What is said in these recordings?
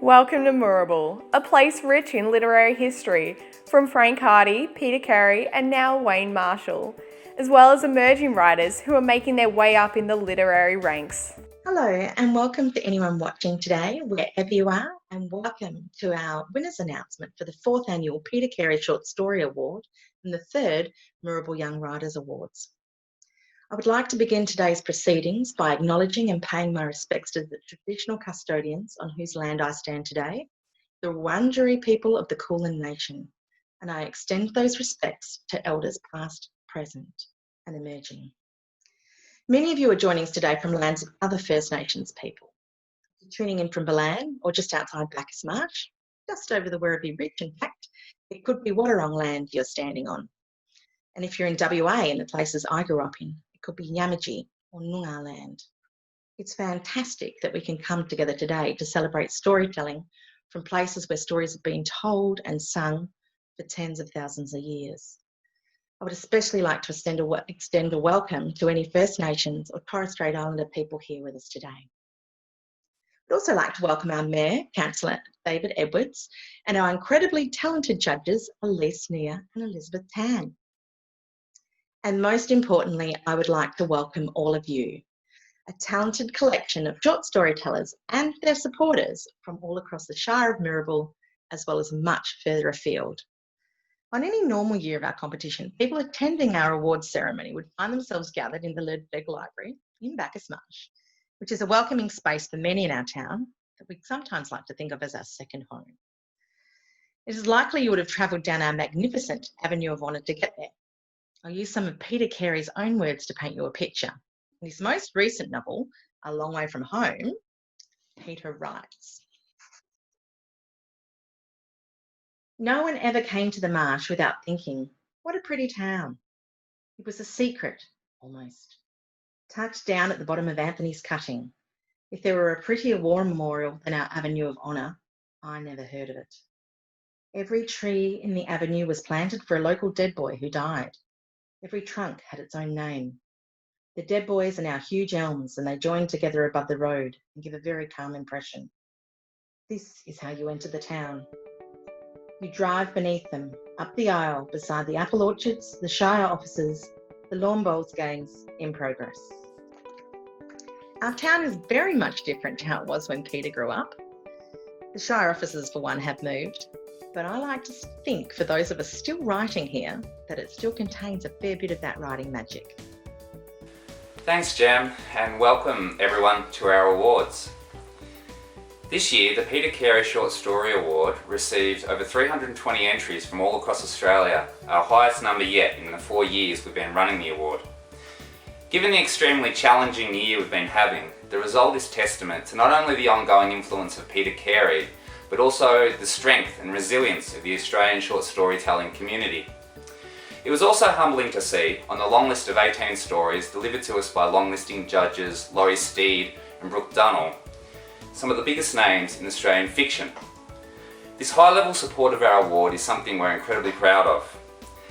Welcome to Moorabool, a place rich in literary history, from Frank Hardy, Peter Carey and now Wayne Marshall, as well as emerging writers who are making their way up in the literary ranks. Hello and welcome to anyone watching today, wherever you are, and welcome to our winners announcement for the 4th annual Peter Carey Short Story Award and the 3rd Moorabool Young Writers Awards. I would like to begin today's proceedings by acknowledging and paying my respects to the traditional custodians on whose land I stand today, the Wurundjeri people of the Kulin Nation, and I extend those respects to elders past, present and emerging. Many of you are joining us today from lands of other First Nations people. If you're tuning in from Balan or just outside Bacchus Marsh, just over the Werribee Ridge, in fact, it could be Wadawurrung land you're standing on. And if you're in WA, in the places I grew up in, it could be Yamaji or Noongar land. It's fantastic that we can come together today to celebrate storytelling from places where stories have been told and sung for tens of thousands of years. I would especially like to extend a welcome to any First Nations or Torres Strait Islander people here with us today. I'd also like to welcome our Mayor, Councillor David Edwards, and our incredibly talented judges, Elise Nia and Elizabeth Tan. And most importantly, I would like to welcome all of you, a talented collection of short storytellers and their supporters from all across the Shire of Moorabool, as well as much further afield. On any normal year of our competition, people attending our awards ceremony would find themselves gathered in the Ledbeck Library in Bacchus Marsh, which is a welcoming space for many in our town that we sometimes like to think of as our second home. It is likely you would have travelled down our magnificent Avenue of Honour to get there. I'll use some of Peter Carey's own words to paint you a picture. In his most recent novel, A Long Way From Home, Peter writes, "No one ever came to the marsh without thinking, what a pretty town. It was a secret, almost, tucked down at the bottom of Anthony's cutting. If there were a prettier war memorial than our Avenue of Honour, I never heard of it. Every tree in the avenue was planted for a local dead boy who died. Every trunk had its own name. The dead boys are now huge elms and they join together above the road and give a very calm impression. This is how you enter the town. You drive beneath them, up the aisle, beside the apple orchards, the Shire offices, the lawn bowls games in progress." Our town is very much different to how it was when Peter grew up. The Shire offices, for one, have moved, but I like to think, for those of us still writing here, that it still contains a fair bit of that writing magic. Thanks, Jem, and welcome everyone to our awards. This year, the Peter Carey Short Story Award received over 320 entries from all across Australia, our highest number yet in the 4 years we've been running the award. Given the extremely challenging year we've been having, the result is testament to not only the ongoing influence of Peter Carey, but also the strength and resilience of the Australian short storytelling community. It was also humbling to see, on the long list of 18 stories delivered to us by longlisting judges Laurie Steed and Brooke Dunnell, some of the biggest names in Australian fiction. This high-level support of our award is something we're incredibly proud of.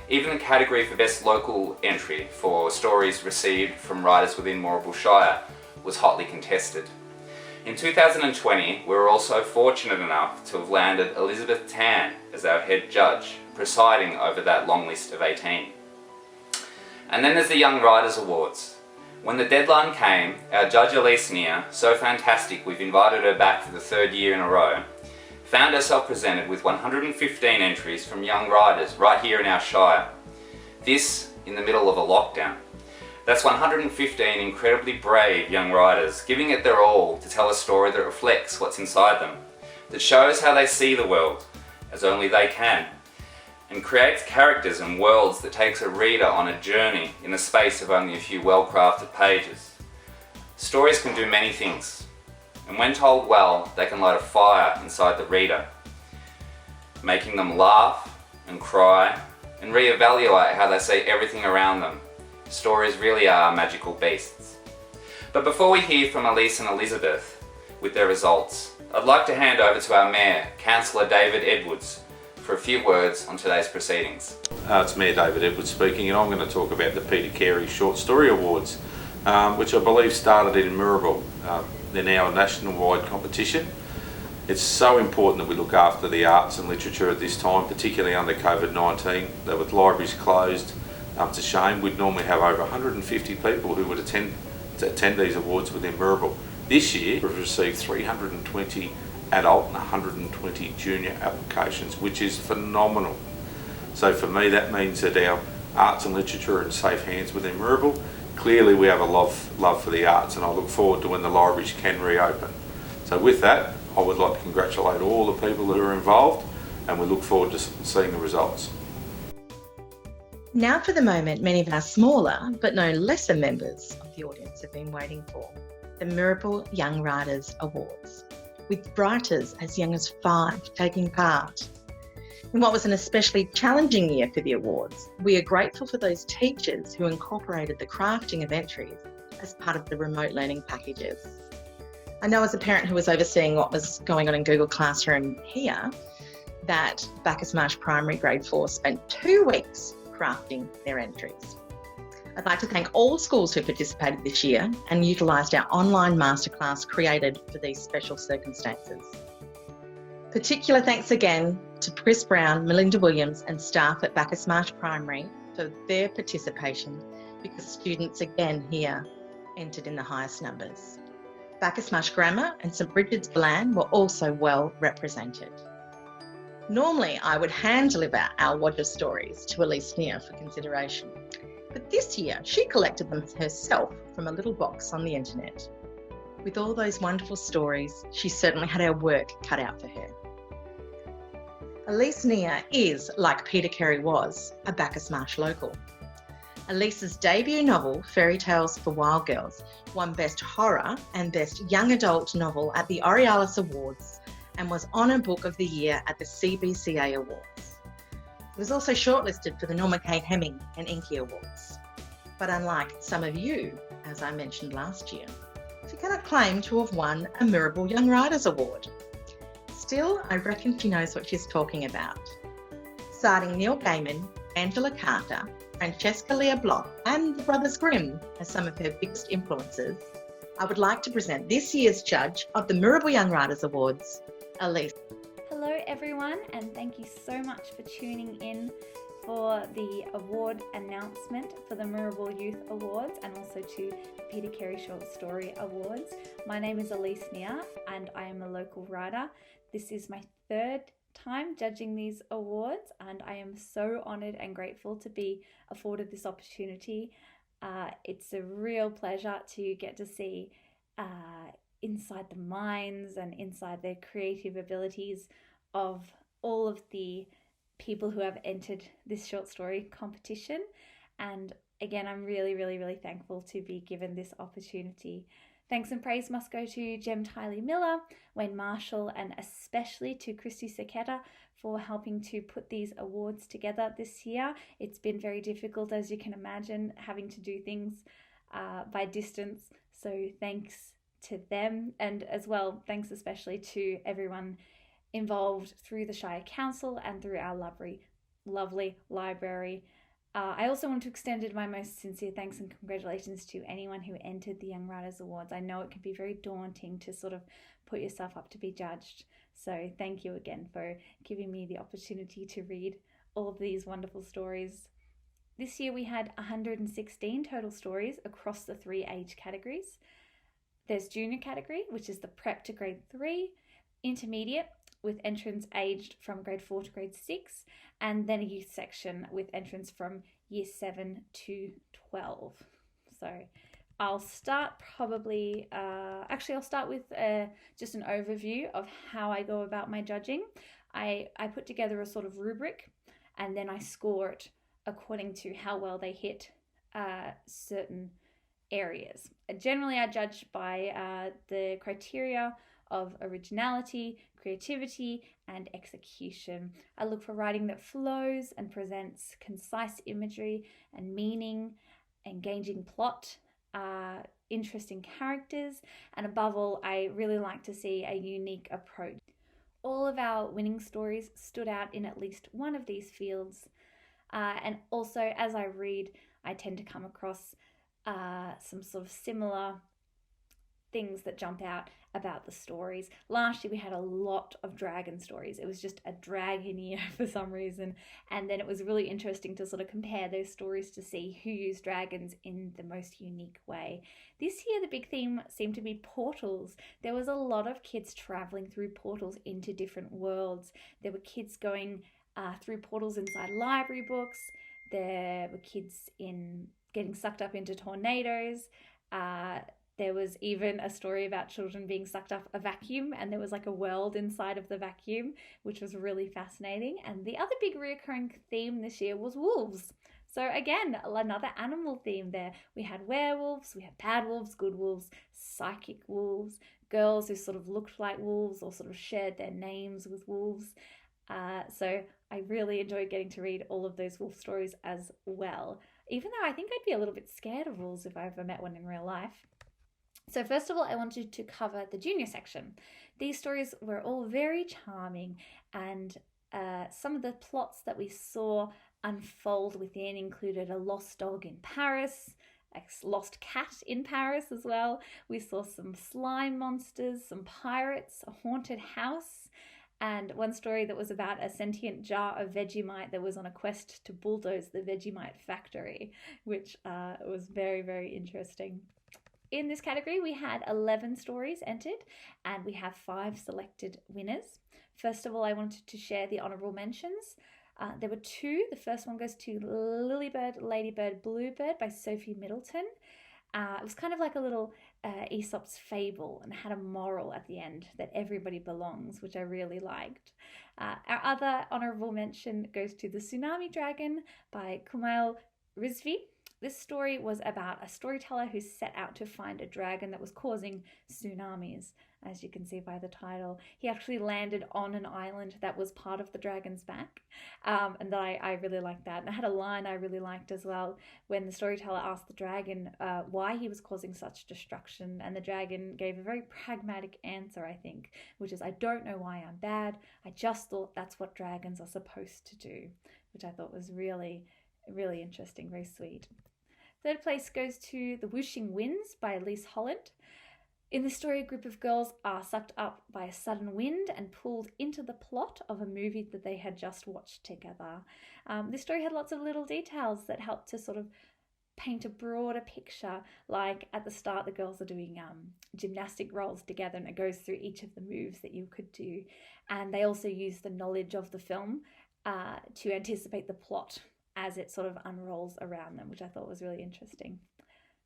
Even the category for Best Local Entry for stories received from writers within Moorabool Shire was hotly contested. In 2020, we were also fortunate enough to have landed Elizabeth Tan as our head judge, presiding over that long list of 18. And then there's the Young Writers Awards. When the deadline came, our judge Elise Nia, so fantastic we've invited her back for the 3rd year in a row, found herself presented with 115 entries from young writers right here in our Shire. This in the middle of a lockdown. That's 115 incredibly brave young writers giving it their all to tell a story that reflects what's inside them, that shows how they see the world, as only they can, and creates characters and worlds that takes a reader on a journey in the space of only a few well-crafted pages. Stories can do many things, and when told well, they can light a fire inside the reader, making them laugh and cry and reevaluate how they see everything around them. Stories really are magical beasts. But before we hear from Elise and Elizabeth with their results, I'd like to hand over to our Mayor, Councillor David Edwards, for a few words on today's proceedings. It's Mayor David Edwards speaking, and I'm going to talk about the Peter Carey Short Story Awards, which I believe started in Moorabool. They're now a national-wide competition. It's so important that we look after the arts and literature at this time, particularly under COVID-19. That with libraries closed, it's a shame. We'd normally have over 150 people who would attend these awards within Mirrabel. This year, we've received 320 adult and 120 junior applications, which is phenomenal. So for me, that means that our arts and literature are in safe hands within Mirrabel. Clearly, we have a love for the arts, and I look forward to when the libraries can reopen. So with that, I would like to congratulate all the people who are involved, and we look forward to seeing the results. Now for the moment many of our smaller but no lesser members of the audience have been waiting for, the Mirrabel Young Writers Awards, with writers as young as 5 taking part. In what was an especially challenging year for the awards, we are grateful for those teachers who incorporated the crafting of entries as part of the remote learning packages. I know as a parent who was overseeing what was going on in Google Classroom here, that Bacchus Marsh Primary Grade 4 spent 2 weeks crafting their entries. I'd like to thank all schools who participated this year and utilised our online masterclass created for these special circumstances. Particular thanks again to Chris Brown, Melinda Williams and staff at Bacchus Marsh Primary for their participation, because students again here entered in the highest numbers. Bacchus Marsh Grammar and St Bridget's Glen were also well represented. Normally, I would hand-deliver our Wodger stories to Elise Neer for consideration, but this year she collected them herself from a little box on the internet. With all those wonderful stories, she certainly had our work cut out for her. Elise Neer is, like Peter Carey was, a Bacchus Marsh local. Elise's debut novel, Fairy Tales for Wild Girls, won Best Horror and Best Young Adult Novel at the Aurealis Awards and was Honour Book of the Year at the CBCA Awards. It was also shortlisted for the Norma K. Hemming and Enki Awards. But unlike some of you, as I mentioned last year, she cannot claim to have won a Mirrabel Young Writers Award. Still, I reckon she knows what she's talking about. Citing Neil Gaiman, Angela Carter, Francesca Leah Bloch and the Brothers Grimm as some of her biggest influences, I would like to present this year's judge of the Mirrabel Young Writers Awards, Elise. Hello everyone, and thank you so much for tuning in for the award announcement for the Mirrabel Youth Awards and also to the Peter Carey Short Story Awards. My name is Elise Neer and I am a local writer. This is my 3rd time judging these awards and I am so honoured and grateful to be afforded this opportunity. It's a real pleasure to get to see inside the minds and inside their creative abilities of all of the people who have entered this short story competition. And again, I'm really thankful to be given this opportunity. Thanks and praise must go to Jem Tylee Miller, Wayne Marshall, and especially to Christy Saketa for helping to put these awards together this year. It's been very difficult, as you can imagine, having to do things by distance. So thanks to them, and as well, thanks especially to everyone involved through the Shire Council and through our lovely library. I also want to extend my most sincere thanks and congratulations to anyone who entered the Young Writers Awards. I know it can be very daunting to sort of put yourself up to be judged. So thank you again for giving me the opportunity to read all of these wonderful stories. This year we had 116 total stories across the 3 age categories. There's junior category, which is the prep to grade 3, intermediate with entrants aged from grade 4 to grade 6, and then a youth section with entrants from year 7 to 12. So I'll start probably, I'll start with just an overview of how I go about my judging. I put together a sort of rubric and then I score it according to how well they hit certain areas. Generally, I judge by the criteria of originality, creativity, and execution. I look for writing that flows and presents concise imagery and meaning, engaging plot, interesting characters, and above all, I really like to see a unique approach. All of our winning stories stood out in at least one of these fields, and also as I read, I tend to come across some sort of similar things that jump out about the stories. Last year we had a lot of dragon stories. It was just a dragon year for some reason, and then it was really interesting to sort of compare those stories to see who used dragons in the most unique way. This year the big theme seemed to be portals. There was a lot of kids traveling through portals into different worlds. There were kids going through portals inside library books. There were kids getting sucked up into tornadoes. There was even a story about children being sucked up a vacuum, and there was like a world inside of the vacuum, which was really fascinating. And the other big recurring theme this year was wolves. So again, another animal theme there. We had werewolves, we had bad wolves, good wolves, psychic wolves, girls who sort of looked like wolves or sort of shared their names with wolves. So I really enjoyed getting to read all of those wolf stories as well, even though I think I'd be a little bit scared of wolves if I ever met one in real life. So first of all, I wanted to cover the junior section. These stories were all very charming, and some of the plots that we saw unfold within included a lost dog in Paris, a lost cat in Paris as well. We saw some slime monsters, some pirates, a haunted house, and one story that was about a sentient jar of Vegemite that was on a quest to bulldoze the Vegemite factory, which was very, very interesting. In this category, we had 11 stories entered, and we have 5 selected winners. First of all, I wanted to share the honourable mentions. There were 2. The first one goes to Lilybird, Ladybird, Bluebird by Sophie Middleton. It was kind of like a little Aesop's fable and had a moral at the end that everybody belongs, which I really liked. Our other honourable mention goes to The Tsunami Dragon by Kumail Rizvi. This story was about a storyteller who set out to find a dragon that was causing tsunamis, as you can see by the title. He actually landed on an island that was part of the dragon's back, and I really liked that. And I had a line I really liked as well when the storyteller asked the dragon why he was causing such destruction, and the dragon gave a very pragmatic answer, I think, which is, "I don't know why I'm bad, I just thought that's what dragons are supposed to do," which I thought was really, really interesting, very sweet. Third place goes to The Whooshing Winds by Elise Holland. In this story, a group of girls are sucked up by a sudden wind and pulled into the plot of a movie that they had just watched together. This story had lots of little details that helped to sort of paint a broader picture. Like at the start, the girls are doing gymnastic rolls together, and it goes through each of the moves that you could do. And they also use the knowledge of the film to anticipate the plot as it sort of unrolls around them, which I thought was really interesting.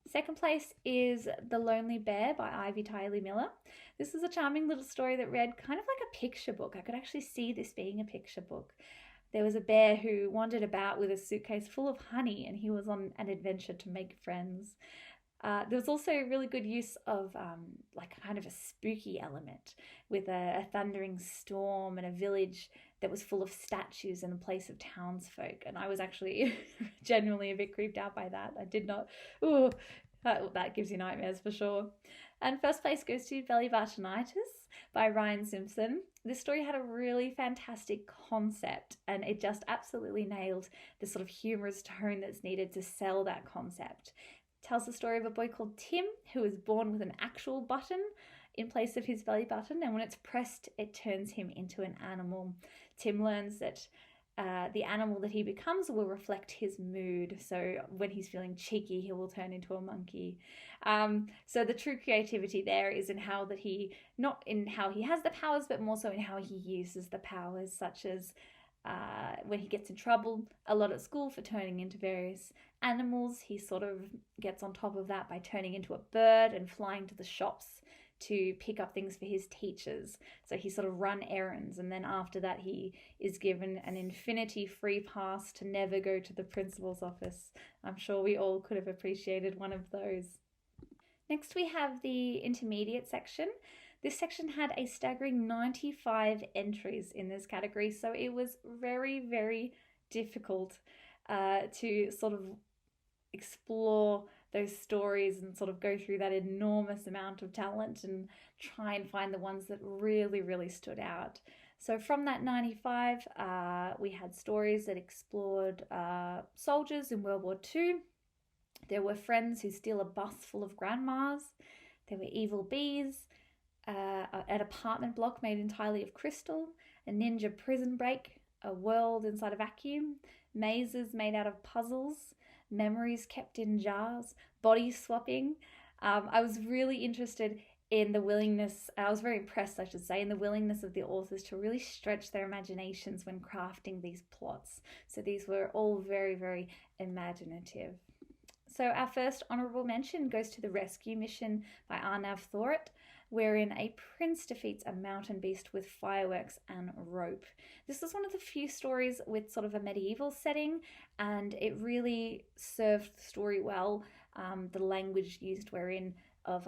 Second place is The Lonely Bear by Ivy Tiley Miller. This is a charming little story that read kind of like a picture book. I could actually see this being a picture book. There was a bear who wandered about with a suitcase full of honey, and he was on an adventure to make friends. There was also really good use of like kind of a spooky element with a thundering storm and a village that was full of statues in the place of townsfolk. And I was actually genuinely a bit creeped out by that. I did not, that gives you nightmares for sure. And first place goes to Belly Bartonitis by Ryan Simpson. This story had a really fantastic concept, and it just absolutely nailed the sort of humorous tone that's needed to sell that concept. It tells the story of a boy called Tim who was born with an actual button in place of his belly button, and when it's pressed, it turns him into an animal. Tim learns that the animal that he becomes will reflect his mood. So when he's feeling cheeky, he will turn into a monkey. So the true creativity there is in how that he, not in how he has the powers, but more so in how he uses the powers, such as when he gets in trouble a lot at school for turning into various animals, he sort of gets on top of that by turning into a bird and flying to the shops to pick up things for his teachers. So he sort of run errands, and then after that he is given an infinity free pass to never go to the principal's office. I'm sure we all could have appreciated one of those. Next we have the intermediate section. This section had a staggering 95 entries in this category, so it was very, very difficult to sort of explore those stories and sort of go through that enormous amount of talent and try and find the ones that really, really stood out. So from that 95, we had stories that explored soldiers in World War II. There were friends who steal a bus full of grandmas. There were evil bees, an apartment block made entirely of crystal, a ninja prison break, a world inside a vacuum, mazes made out of puzzles, memories kept in jars, body swapping. I was really interested in the willingness, I was very impressed, I should say, in the willingness of the authors to really stretch their imaginations when crafting these plots. So these were all very, very imaginative. So our first honourable mention goes to the rescue mission by Arnav Thorit, wherein a prince defeats a mountain beast with fireworks and rope. This was one of the few stories with sort of a medieval setting, and it really served the story well. The language used wherein of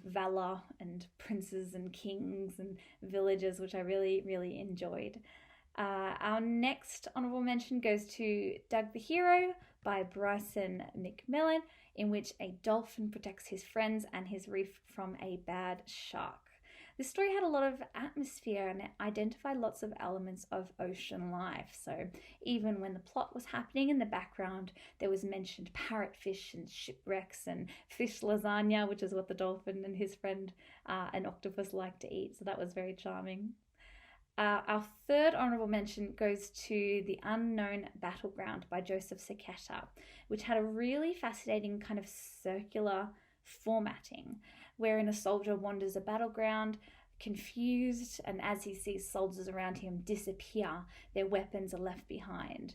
valor and princes and kings and villages, which I really, really enjoyed. Our next honourable mention goes to Doug the Hero by Bryson McMillan, in which a dolphin protects his friends and his reef from a bad shark. This story had a lot of atmosphere and it identified lots of elements of ocean life. So even when the plot was happening in the background, there was mentioned parrotfish and shipwrecks and fish lasagna, which is what the dolphin and his friend, an octopus, like to eat. So that was very charming. Our third honourable mention goes to The Unknown Battleground by Joseph Seketa, which had a really fascinating kind of circular formatting, wherein a soldier wanders a battleground confused, and as he sees soldiers around him disappear, their weapons are left behind.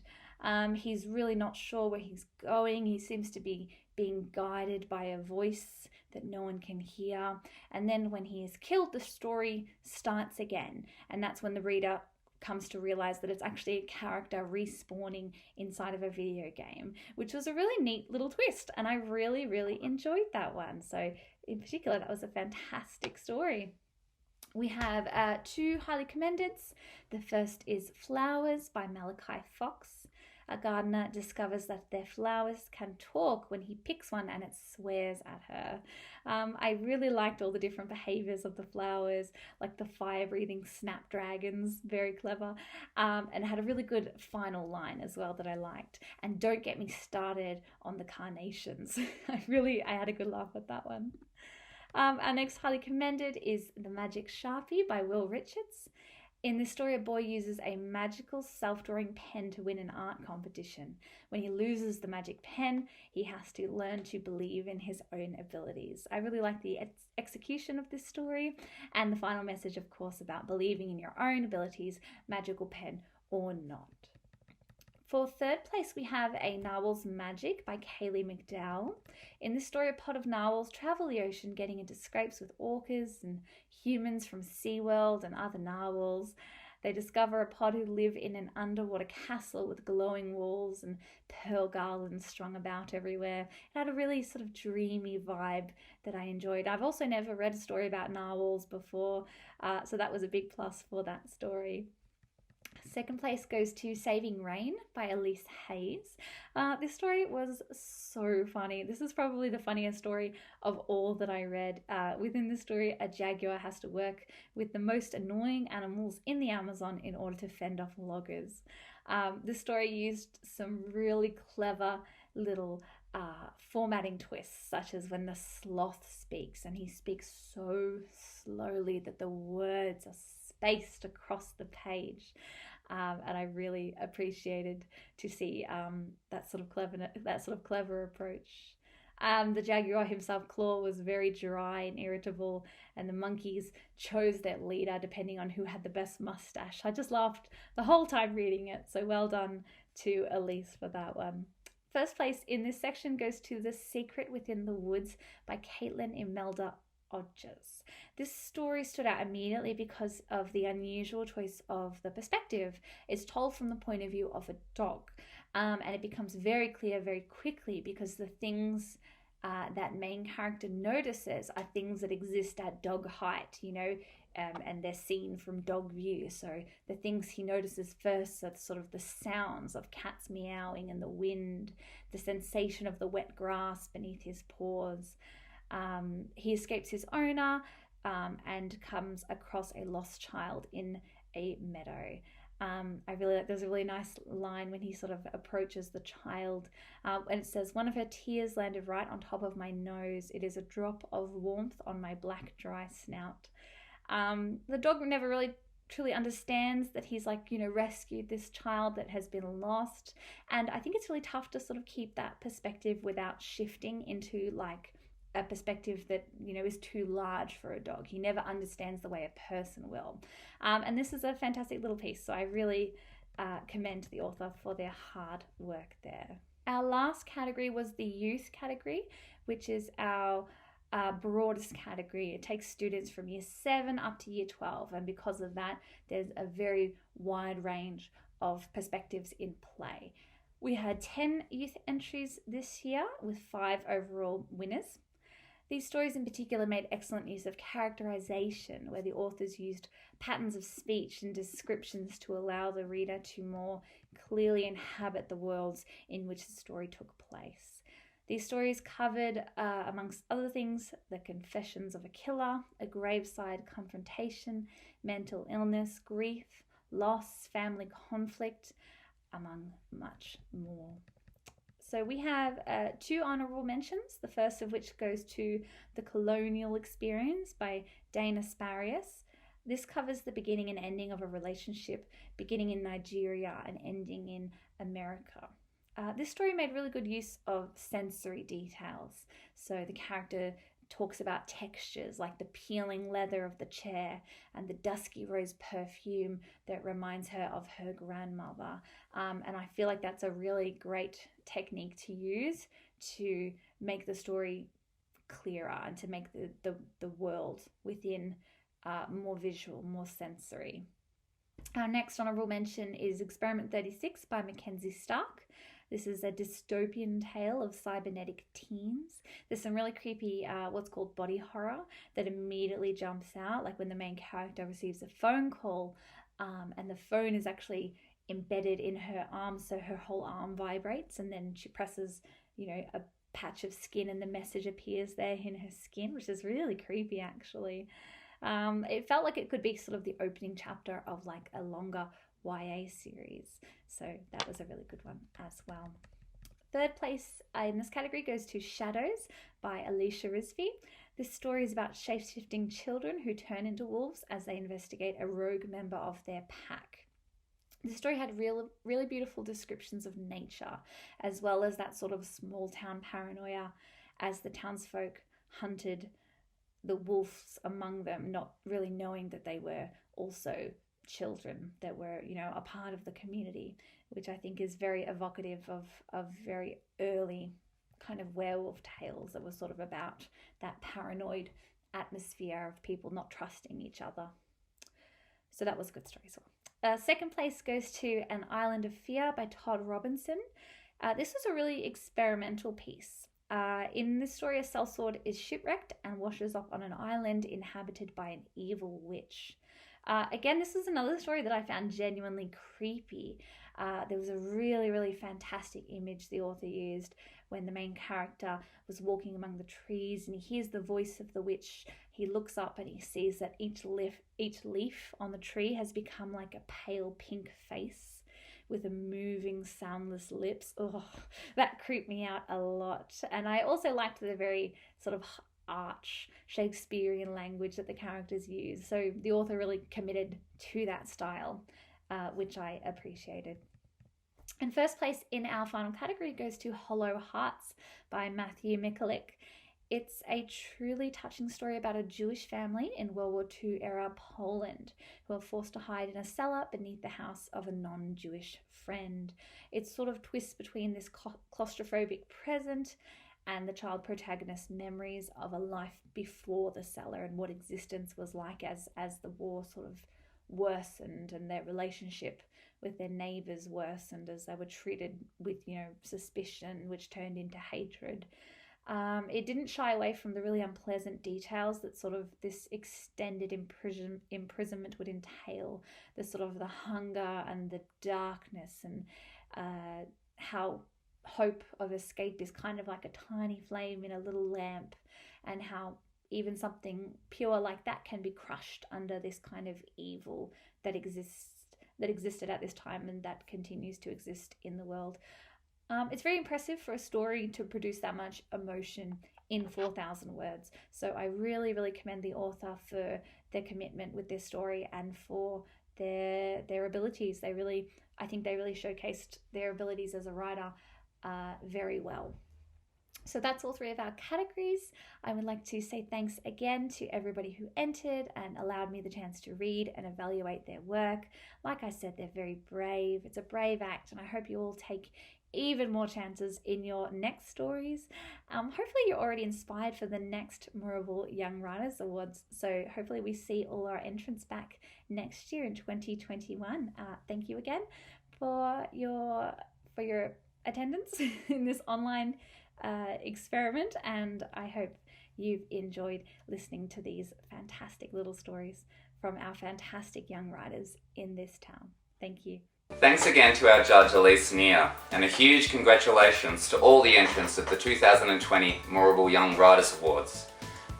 He's really not sure where he's going. He seems to be being guided by a voice that no one can hear. And then when he is killed, the story starts again. And that's when the reader comes to realize that it's actually a character respawning inside of a video game, which was a really neat little twist. And I really, really enjoyed that one. So in particular, that was a fantastic story. We have two highly commendeds. The first is Flowers by Malachi Fox. A gardener discovers that their flowers can talk when he picks one and it swears at her. I really liked all the different behaviors of the flowers, like the fire-breathing snapdragons, very clever, and had a really good final line as well that I liked. And don't get me started on the carnations. I had a good laugh at that one. Our next highly commended is The Magic Sharpie by Will Richards. In this story, a boy uses a magical self-drawing pen to win an art competition. When he loses the magic pen, he has to learn to believe in his own abilities. I really like the execution of this story and the final message, of course, about believing in your own abilities, magical pen or not. For third place, we have A Narwhal's Magic by Kaylee McDowell. In this story, a pod of narwhals travel the ocean, getting into scrapes with orcas and humans from SeaWorld and other narwhals. They discover a pod who live in an underwater castle with glowing walls and pearl garlands strung about everywhere. It had a really sort of dreamy vibe that I enjoyed. I've also never read a story about narwhals before, so that was a big plus for that story. Second place goes to Saving Rain by Elise Hayes. This story was so funny. This is probably the funniest story of all that I read. Within the story, a jaguar has to work with the most annoying animals in the Amazon in order to fend off loggers. This story used some really clever little formatting twists, such as when the sloth speaks and he speaks so slowly that the words are spaced across the page. And I really appreciated to see that sort of clever approach. The jaguar himself, Claw, was very dry and irritable, and the monkeys chose their leader depending on who had the best mustache. I just laughed the whole time reading it, so well done to Elise for that one. First place in this section goes to The Secret Within the Woods by Caitlin Imelda Odgers. This story stood out immediately because of the unusual choice of the perspective. It's told from the point of view of a dog, and it becomes very clear very quickly because the things that main character notices are things that exist at dog height, and they're seen from dog view. So the things he notices first are sort of the sounds of cats meowing and the wind, the sensation of the wet grass beneath his paws. He escapes his owner and comes across a lost child in a meadow. I really like, there's a really nice line when he sort of approaches the child, and it says, "One of her tears landed right on top of my nose. It is a drop of warmth on my black dry snout." The dog never really truly understands that he's like, rescued this child that has been lost. And I think it's really tough to sort of keep that perspective without shifting into like a perspective that, is too large for a dog. He never understands the way a person will. And this is a fantastic little piece. So I really commend the author for their hard work there. Our last category was the youth category, which is our broadest category. It takes students from year 7 up to year 12, and because of that, there's a very wide range of perspectives in play. We had 10 youth entries this year with 5 overall winners. These stories in particular made excellent use of characterization, where the authors used patterns of speech and descriptions to allow the reader to more clearly inhabit the worlds in which the story took place. These stories covered, amongst other things, the confessions of a killer, a graveside confrontation, mental illness, grief, loss, family conflict, among much more. So we have 2 honourable mentions, the first of which goes to The Colonial Experience by Dana Sparius. This covers the beginning and ending of a relationship, beginning in Nigeria and ending in America. This story made really good use of sensory details. So the character talks about textures like the peeling leather of the chair and the dusky rose perfume that reminds her of her grandmother. And I feel like that's a really great technique to use to make the story clearer and to make the world within more visual, more sensory. Our next honourable mention is Experiment 36 by Mackenzie Stark. This is a dystopian tale of cybernetic teens. There's some really creepy, what's called body horror that immediately jumps out, like when the main character receives a phone call and the phone is actually embedded in her arm, so her whole arm vibrates, and then she presses, a patch of skin and the message appears there in her skin, which is really creepy actually. It felt like it could be sort of the opening chapter of like a longer YA series. So that was a really good one as well. Third place in this category goes to Shadows by Alicia Rizvi. This story is about shape-shifting children who turn into wolves as they investigate a rogue member of their pack. The story had really beautiful descriptions of nature, as well as that sort of small town paranoia as the townsfolk hunted the wolves among them, not really knowing that they were also children that were, a part of the community, which I think is very evocative of very early kind of werewolf tales that was sort of about that paranoid atmosphere of people not trusting each other. So that was a good story as well. Second place goes to An Island of Fear by Todd Robinson. This was a really experimental piece. In this story, a sellsword is shipwrecked and washes up on an island inhabited by an evil witch. Again, this is another story that I found genuinely creepy. There was a really fantastic image the author used when the main character was walking among the trees and he hears the voice of the witch. He looks up and he sees that each leaf on the tree has become like a pale pink face with a moving, soundless lips. Oh, that creeped me out a lot. And I also liked the very sort of arch Shakespearean language that the characters use. So the author really committed to that style, which I appreciated. And first place in our final category goes to Hollow Hearts by Matthew Mikulik. It's a truly touching story about a Jewish family in World War II era Poland who are forced to hide in a cellar beneath the house of a non-Jewish friend. It sort of twists between this claustrophobic present and the child protagonist's memories of a life before the cellar and what existence was like as the war sort of worsened and their relationship with their neighbours worsened as they were treated with, suspicion, which turned into hatred. It didn't shy away from the really unpleasant details that sort of this extended imprisonment would entail, the sort of the hunger and the darkness and how hope of escape is kind of like a tiny flame in a little lamp, and how even something pure like that can be crushed under this kind of evil that exists that existed at this time and that continues to exist in the world. It's very impressive for a story to produce that much emotion in 4,000 words. So I really, really commend the author for their commitment with this story and for their abilities. I think they really showcased their abilities as a writer very well. So that's all three of our categories. I would like to say thanks again to everybody who entered and allowed me the chance to read and evaluate their work. Like I said, they're very brave. It's a brave act, and I hope you all take even more chances in your next stories. Hopefully you're already inspired for the next Mirabel Young Writers Awards. So hopefully we see all our entrants back next year in 2021. Thank you again for your attendance in this online experiment, and I hope you've enjoyed listening to these fantastic little stories from our fantastic young writers in this town. Thank you. Thanks again to our judge Elise Neer, and a huge congratulations to all the entrants of the 2020 Mirabel Young Writers Awards.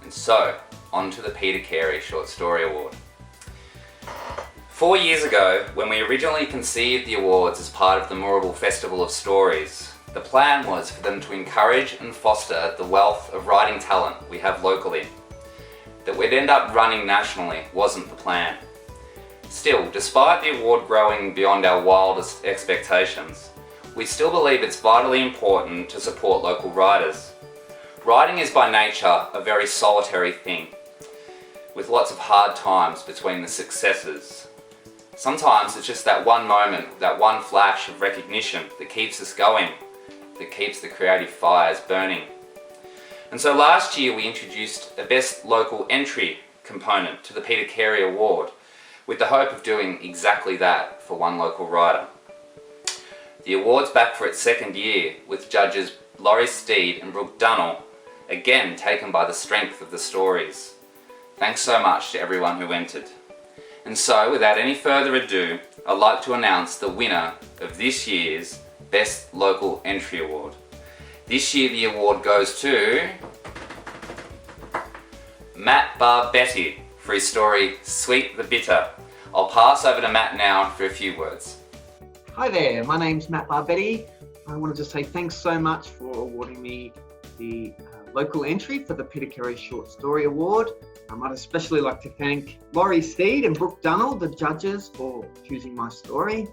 And so, on to the Peter Carey Short Story Award. 4 years ago, when we originally conceived the awards as part of the Mirabel Festival of Stories, the plan was for them to encourage and foster the wealth of writing talent we have locally. That we'd end up running nationally wasn't the plan. Still, despite the award growing beyond our wildest expectations, we still believe it's vitally important to support local writers. Writing is by nature a very solitary thing, with lots of hard times between the successes. Sometimes it's just that one moment, that one flash of recognition that keeps us going, that keeps the creative fires burning. And so last year we introduced a Best Local Entry component to the Peter Carey Award, with the hope of doing exactly that for one local writer. The award's back for its second year, with judges Laurie Steed and Brooke Dunnell, again taken by the strength of the stories. Thanks so much to everyone who entered. And so, without any further ado, I'd like to announce the winner of this year's Best Local Entry Award. This year the award goes to Matt Barbetti for his story Sweet the Bitter. I'll pass over to Matt now for a few words. Hi there, my name's Matt Barbetti. I wanted to say thanks so much for awarding me the local entry for the Peter Carey Short Story Award. I'd especially like to thank Laurie Steed and Brooke Dunnell, the judges, for choosing my story.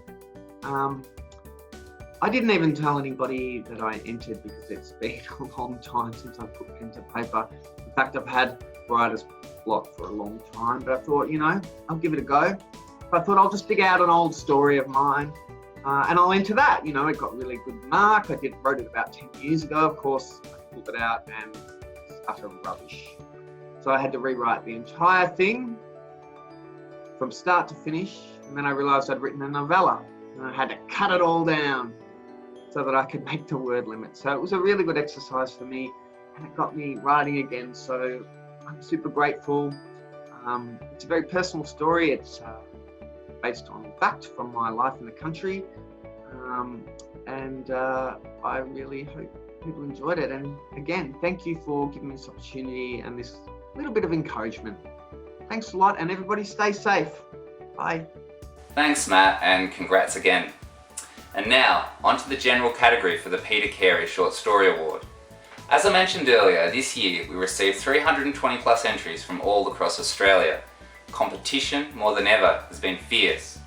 I didn't even tell anybody that I entered because it's been a long time since I put pen to paper. In fact, I've had writer's block for a long time, but I thought, I'll give it a go. But I thought I'll just dig out an old story of mine and I'll enter that. It got really good mark. I wrote it about 10 years ago. Of course, I pulled it out and it's utter rubbish. So I had to rewrite the entire thing from start to finish. And then I realised I'd written a novella and I had to cut it all down so that I could make the word limit. So it was a really good exercise for me and it got me writing again. So I'm super grateful. It's a very personal story. It's based on fact from my life in the country. And I really hope people enjoyed it. And again, thank you for giving me this opportunity and this little bit of encouragement. Thanks a lot, and everybody stay safe. Bye. Thanks, Matt, and congrats again. And now, onto the general category for the Peter Carey Short Story Award. As I mentioned earlier, this year we received 320 plus entries from all across Australia. Competition, more than ever, has been fierce.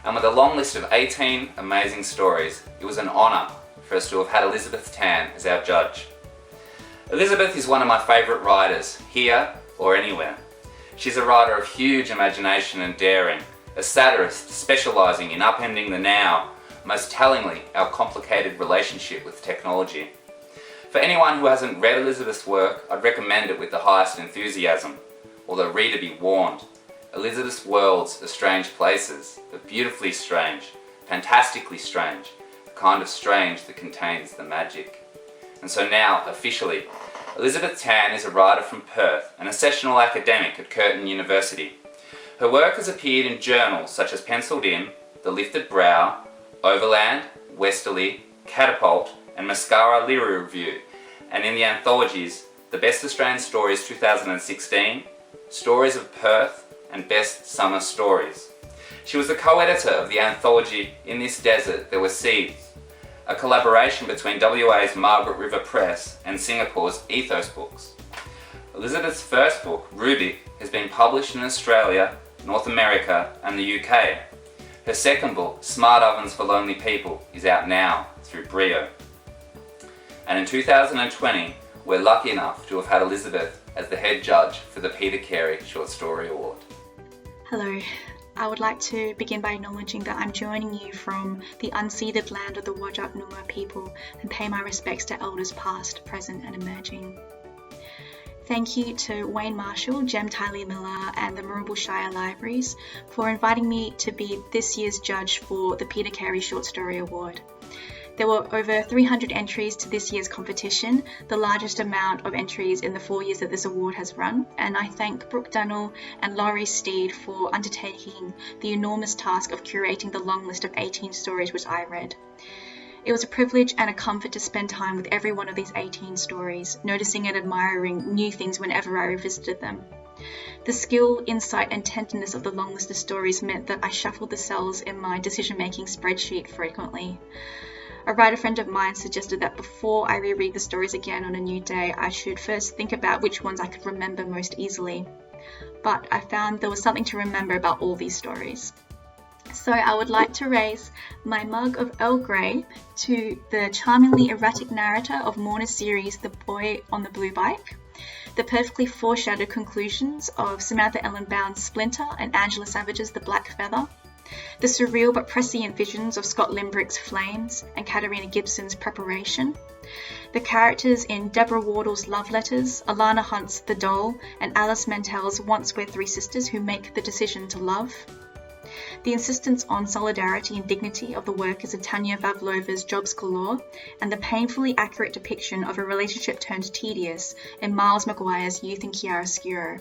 And with a long list of 18 amazing stories, it was an honour for us to have had Elizabeth Tan as our judge. Elizabeth is one of my favourite writers, here or anywhere. She's a writer of huge imagination and daring, a satirist specialising in upending the now, most tellingly our complicated relationship with technology. For anyone who hasn't read Elizabeth's work, I'd recommend it with the highest enthusiasm. Although reader be warned, Elizabeth's worlds are strange places, but beautifully strange, fantastically strange, the kind of strange that contains the magic. And so now, officially, Elizabeth Tan is a writer from Perth and a sessional academic at Curtin University. Her work has appeared in journals such as Penciled In, The Lifted Brow, Overland, Westerly, Catapult, and Mascara Literary Review, and in the anthologies The Best Australian Stories 2016, Stories of Perth, and Best Summer Stories. She was the co-editor of the anthology In This Desert There Were Seeds, a collaboration between WA's Margaret River Press and Singapore's Ethos Books. Elizabeth's first book, Ruby, has been published in Australia, North America and the UK. Her second book, Smart Ovens for Lonely People, is out now through Brio. And in 2020, we're lucky enough to have had Elizabeth as the head judge for the Peter Carey Short Story Award. Hello. I would like to begin by acknowledging that I'm joining you from the unceded land of the Whadjuk Noongar people and pay my respects to elders past, present and emerging. Thank you to Wayne Marshall, Jem Tylee Miller and the Moorabool Shire Libraries for inviting me to be this year's judge for the Peter Carey Short Story Award. There were over 300 entries to this year's competition, the largest amount of entries in the 4 years that this award has run, and I thank Brooke Dunnell and Laurie Steed for undertaking the enormous task of curating the long list of 18 stories which I read. It was a privilege and a comfort to spend time with every one of these 18 stories, noticing and admiring new things whenever I revisited them. The skill, insight and tenderness of the long list of stories meant that I shuffled the cells in my decision-making spreadsheet frequently. A writer friend of mine suggested that before I reread the stories again on a new day, I should first think about which ones I could remember most easily. But I found there was something to remember about all these stories. So I would like to raise my mug of Earl Grey to the charmingly erratic narrator of Morna's series The Boy on the Blue Bike, the perfectly foreshadowed conclusions of Samantha Ellen Bound's Splinter and Angela Savage's The Black Feather, the surreal but prescient visions of Scott Limbrick's Flames and Katarina Gibson's Preparation, the characters in Deborah Wardle's Love Letters, Alana Hunt's The Doll, and Alice Mantel's Once We're Three Sisters Who Make the Decision to Love, the insistence on solidarity and dignity of the workers of Tanya Pavlova's Jobs Galore, and the painfully accurate depiction of a relationship turned tedious in Miles Maguire's Youth in Chiaroscuro.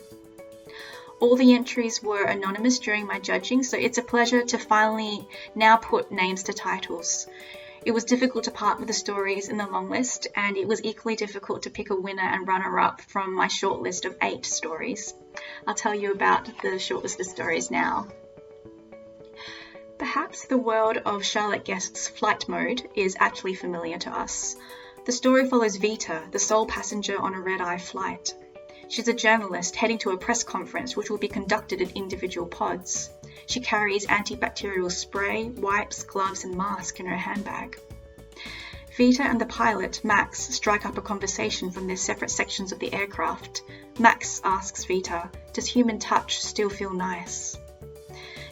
All the entries were anonymous during my judging, so it's a pleasure to finally now put names to titles. It was difficult to part with the stories in the long list, and it was equally difficult to pick a winner and runner-up from my short list of 8 stories. I'll tell you about the short list of stories now. Perhaps the world of Charlotte Guest's Flight Mode is actually familiar to us. The story follows Vita, the sole passenger on a red-eye flight. She's a journalist heading to a press conference which will be conducted in individual pods. She carries antibacterial spray, wipes, gloves and mask in her handbag. Vita and the pilot, Max, strike up a conversation from their separate sections of the aircraft. Max asks Vita, "Does human touch still feel nice?"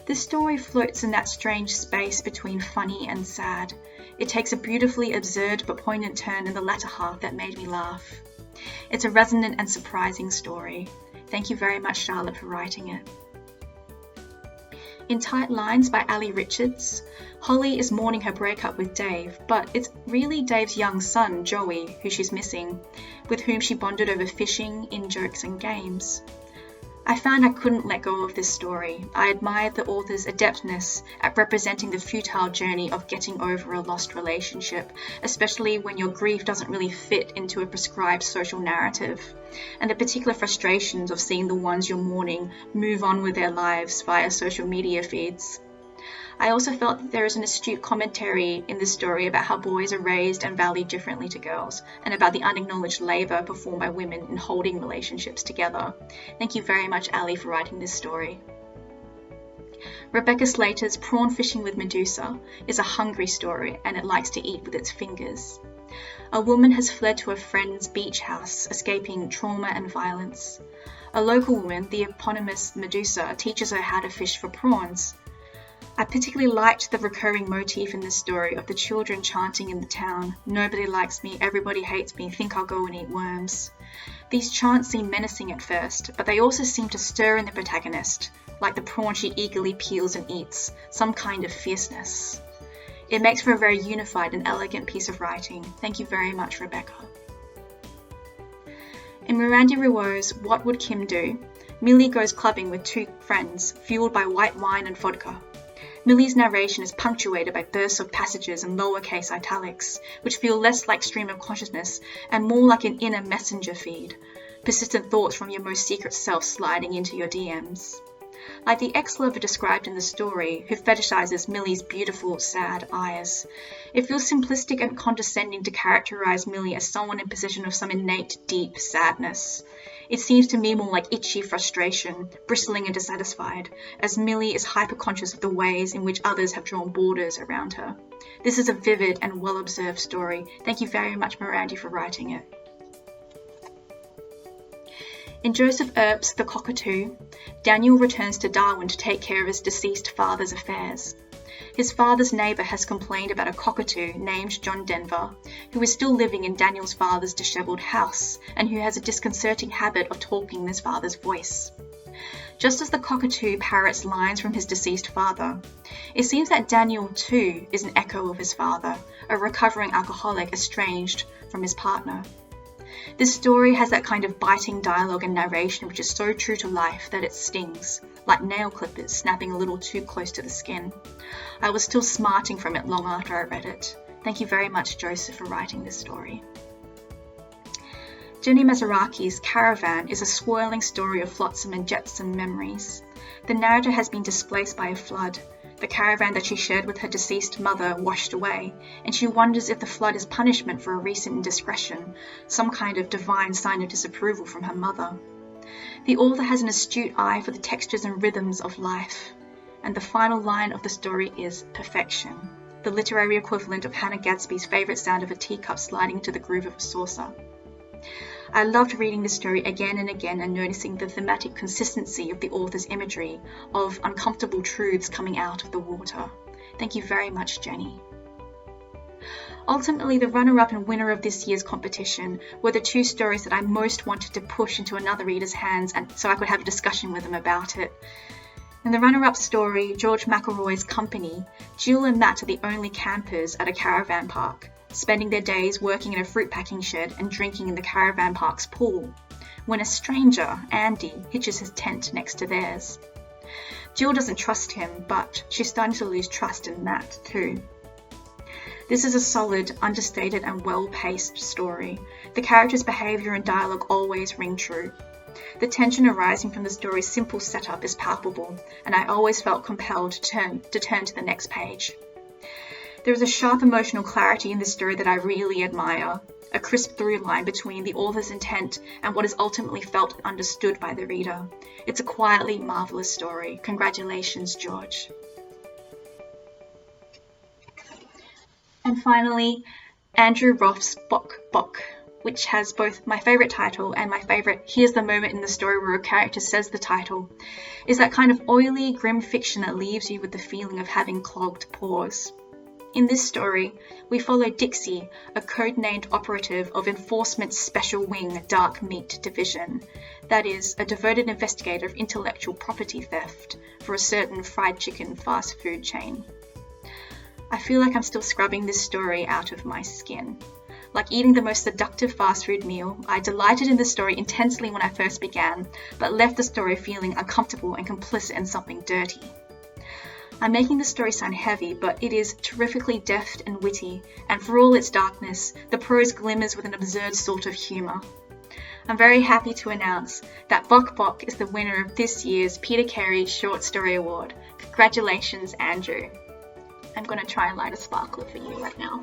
This story floats in that strange space between funny and sad. It takes a beautifully absurd but poignant turn in the latter half that made me laugh. It's a resonant and surprising story. Thank you very much, Charlotte, for writing it. In Tight Lines by Ali Richards, Holly is mourning her breakup with Dave, but it's really Dave's young son, Joey, who she's missing, with whom she bonded over fishing, in-jokes and games. I found I couldn't let go of this story. I admired the author's adeptness at representing the futile journey of getting over a lost relationship, especially when your grief doesn't really fit into a prescribed social narrative, and the particular frustrations of seeing the ones you're mourning move on with their lives via social media feeds. I also felt that there is an astute commentary in this story about how boys are raised and valued differently to girls, and about the unacknowledged labour performed by women in holding relationships together. Thank you very much, Ali, for writing this story. Rebecca Slater's Prawn Fishing with Medusa is a hungry story, and it likes to eat with its fingers. A woman has fled to a friend's beach house, escaping trauma and violence. A local woman, the eponymous Medusa, teaches her how to fish for prawns. I particularly liked the recurring motif in this story of the children chanting in the town, "Nobody likes me, everybody hates me, think I'll go and eat worms." These chants seem menacing at first, but they also seem to stir in the protagonist, like the prawn she eagerly peels and eats, some kind of fierceness. It makes for a very unified and elegant piece of writing. Thank you very much, Rebecca. In Miranda Rouault's What Would Kim Do?, Millie goes clubbing with 2 friends, fueled by white wine and vodka. Millie's narration is punctuated by bursts of passages and lowercase italics, which feel less like stream of consciousness and more like an inner messenger feed, persistent thoughts from your most secret self sliding into your DMs. Like the ex-lover described in the story, who fetishizes Millie's beautiful, sad eyes. It feels simplistic and condescending to characterize Millie as someone in possession of some innate, deep sadness. It seems to me more like itchy frustration, bristling and dissatisfied, as Millie is hyper-conscious of the ways in which others have drawn borders around her. This is a vivid and well-observed story. Thank you very much, Mirandi, for writing it. In Joseph Earp's The Cockatoo, Daniel returns to Darwin to take care of his deceased father's affairs. His father's neighbour has complained about a cockatoo named John Denver, who is still living in Daniel's father's dishevelled house, and who has a disconcerting habit of talking in his father's voice. Just as the cockatoo parrots lines from his deceased father, it seems that Daniel too is an echo of his father, a recovering alcoholic estranged from his partner. This story has that kind of biting dialogue and narration which is so true to life that it stings, like nail clippers snapping a little too close to the skin. I was still smarting from it long after I read it. Thank you very much, Joseph, for writing this story. Jenny Mazaraki's Caravan is a swirling story of flotsam and jetsam memories. The narrator has been displaced by a flood. The caravan that she shared with her deceased mother washed away, and she wonders if the flood is punishment for a recent indiscretion, some kind of divine sign of disapproval from her mother. The author has an astute eye for the textures and rhythms of life, and the final line of the story is perfection, the literary equivalent of Hannah Gadsby's favourite sound of a teacup sliding into the groove of a saucer. I loved reading this story again and again and noticing the thematic consistency of the author's imagery of uncomfortable truths coming out of the water. Thank you very much, Jenny. Ultimately, the runner-up and winner of this year's competition were the two stories that I most wanted to push into another reader's hands and so I could have a discussion with them about it. In the runner-up story, George McElroy's Company, Jill and Matt are the only campers at a caravan park, spending their days working in a fruit packing shed and drinking in the caravan park's pool, when a stranger, Andy, hitches his tent next to theirs. Jill doesn't trust him, but she's starting to lose trust in Matt too. This is a solid, understated and well-paced story. The characters' behaviour and dialogue always ring true. The tension arising from the story's simple setup is palpable, and I always felt compelled to turn to the next page. There is a sharp emotional clarity in this story that I really admire, a crisp through line between the author's intent and what is ultimately felt and understood by the reader. It's a quietly marvellous story. Congratulations, George. And finally, Andrew Roth's Bok Bok, which has both my favourite title and my favourite here's the moment in the story where a character says the title, is that kind of oily, grim fiction that leaves you with the feeling of having clogged pores. In this story, we follow Dixie, a code-named operative of Enforcement's Special Wing Dark Meat Division, that is, a devoted investigator of intellectual property theft for a certain fried chicken fast food chain. I feel like I'm still scrubbing this story out of my skin. Like eating the most seductive fast food meal, I delighted in the story intensely when I first began, but left the story feeling uncomfortable and complicit in something dirty. I'm making the story sound heavy, but it is terrifically deft and witty, and for all its darkness, the prose glimmers with an absurd sort of humour. I'm very happy to announce that Bok Bok is the winner of this year's Peter Carey Short Story Award. Congratulations, Andrew. I'm going to try and light a sparkler for you right now.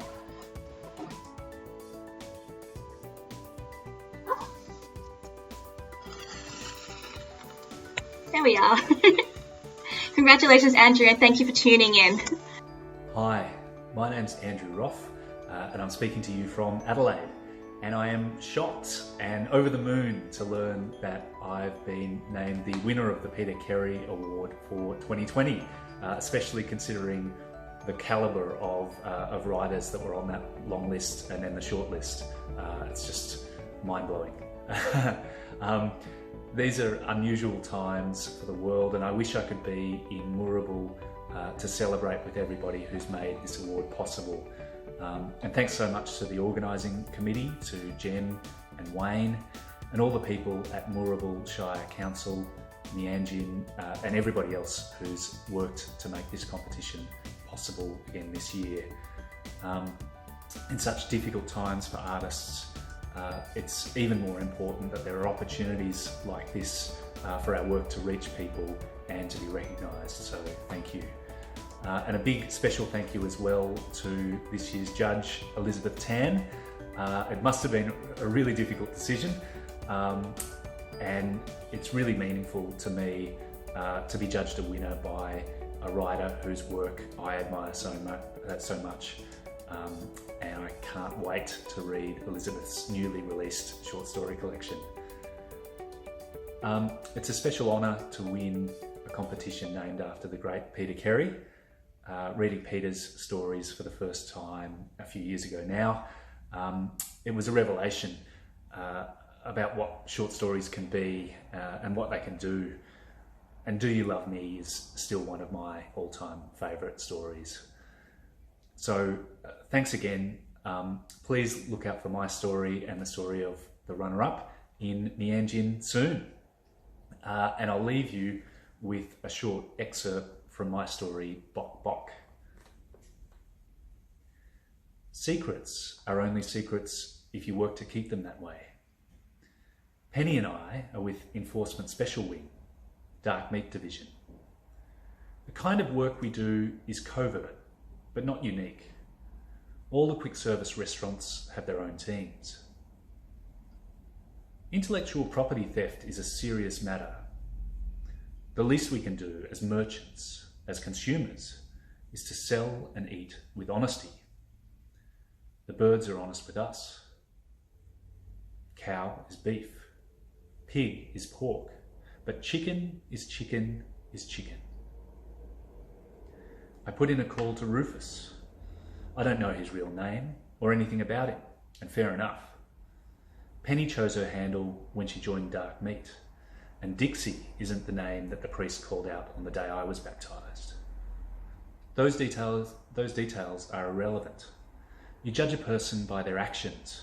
There we are. Congratulations, Andrew, and thank you for tuning in. Hi, my name's Andrew Roth, and I'm speaking to you from Adelaide. And I am shocked and over the moon to learn that I've been named the winner of the Peter Carey Award for 2020, especially considering the calibre of writers that were on that long list and then the short list. It's just mind-blowing. These are unusual times for the world, and I wish I could be in Moorabool to celebrate with everybody who's made this award possible. And thanks so much to the organising committee, to Jen and Wayne, and all the people at Moorabool Shire Council, Mianjin, and everybody else who's worked to make this competition possible again this year. In such difficult times for artists, it's even more important that there are opportunities like this for our work to reach people and to be recognised, so thank you. And a big special thank you as well to this year's judge, Elizabeth Tan. It must have been a really difficult decision, and it's really meaningful to me to be judged a winner by a writer whose work I admire so much. And I can't wait to read Elizabeth's newly released short story collection. It's a special honour to win a competition named after the great Peter Carey. Reading Peter's stories for the first time a few years ago now, it was a revelation about what short stories can be and what they can do. And Do You Love Me is still one of my all-time favourite stories. So thanks again. Please look out for my story and the story of the runner-up in Mianjin soon. And I'll leave you with a short excerpt from my story, Bok Bok. Secrets are only secrets if you work to keep them that way. Penny and I are with Enforcement Special Wing, Dark Meat Division. The kind of work we do is covert, but not unique. All the quick service restaurants have their own teams. Intellectual property theft is a serious matter. The least we can do as merchants, as consumers, is to sell and eat with honesty. The birds are honest with us. Cow is beef. Pig is pork. But chicken is chicken is chicken. I put in a call to Rufus. I don't know his real name or anything about him, and fair enough. Penny chose her handle when she joined Dark Meat, and Dixie isn't the name that the priest called out on the day I was baptised. Those details are irrelevant. You judge a person by their actions.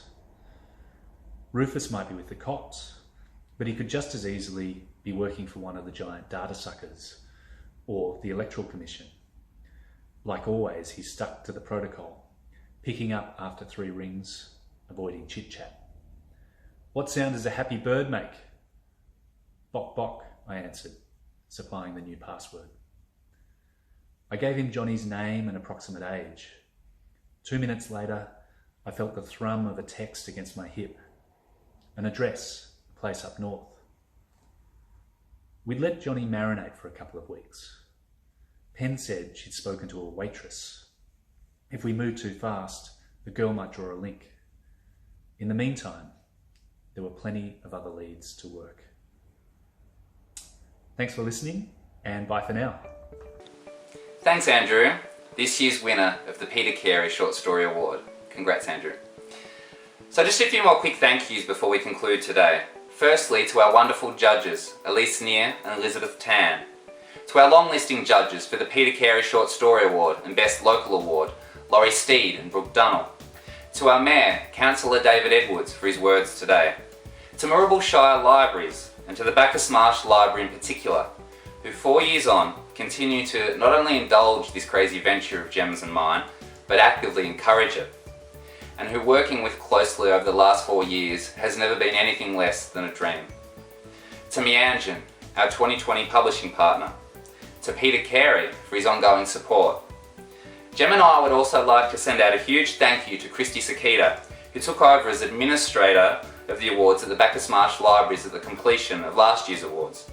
Rufus might be with the cops, but he could just as easily be working for one of the giant data suckers or the Electoral Commission. Like always, he's stuck to the protocol, picking up after 3 rings, avoiding chit-chat. What sound does a happy bird make? Bok bok, I answered, supplying the new password. I gave him Johnny's name and approximate age. 2 minutes later, I felt the thrum of a text against my hip. An address, a place up north. We'd let Johnny marinate for a couple of weeks. Pen said she'd spoken to a waitress. If we moved too fast, the girl might draw a link. In the meantime, there were plenty of other leads to work. Thanks for listening, and bye for now. Thanks, Andrew. This year's winner of the Peter Carey Short Story Award. Congrats, Andrew. So just a few more quick thank yous before we conclude today. Firstly, to our wonderful judges, Elise Neer and Elizabeth Tan. To our long-listing judges for the Peter Carey Short Story Award and Best Local Award, Laurie Steed and Brooke Dunnell. To our Mayor, Councillor David Edwards, for his words today. To Moorabool Shire Libraries, and to the Bacchus Marsh Library in particular, who 4 years on continue to not only indulge this crazy venture of Gems and Mine, but actively encourage it. And who, working with closely over the last 4 years, has never been anything less than a dream. To Mianjin, our 2020 publishing partner. To Peter Carey for his ongoing support. Gem and I would also like to send out a huge thank you to Christy Sakita, who took over as administrator of the awards at the Bacchus Marsh Libraries at the completion of last year's awards.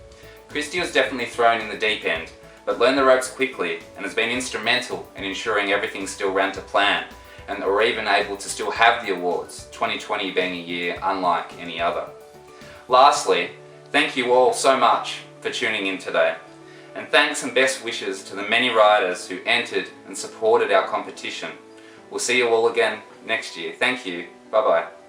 Christy was definitely thrown in the deep end, but learned the ropes quickly and has been instrumental in ensuring everything still ran to plan, and that we're even able to still have the awards, 2020 being a year unlike any other. Lastly, thank you all so much for tuning in today. And thanks and best wishes to the many writers who entered and supported our competition. We'll see you all again next year. Thank you. Bye bye.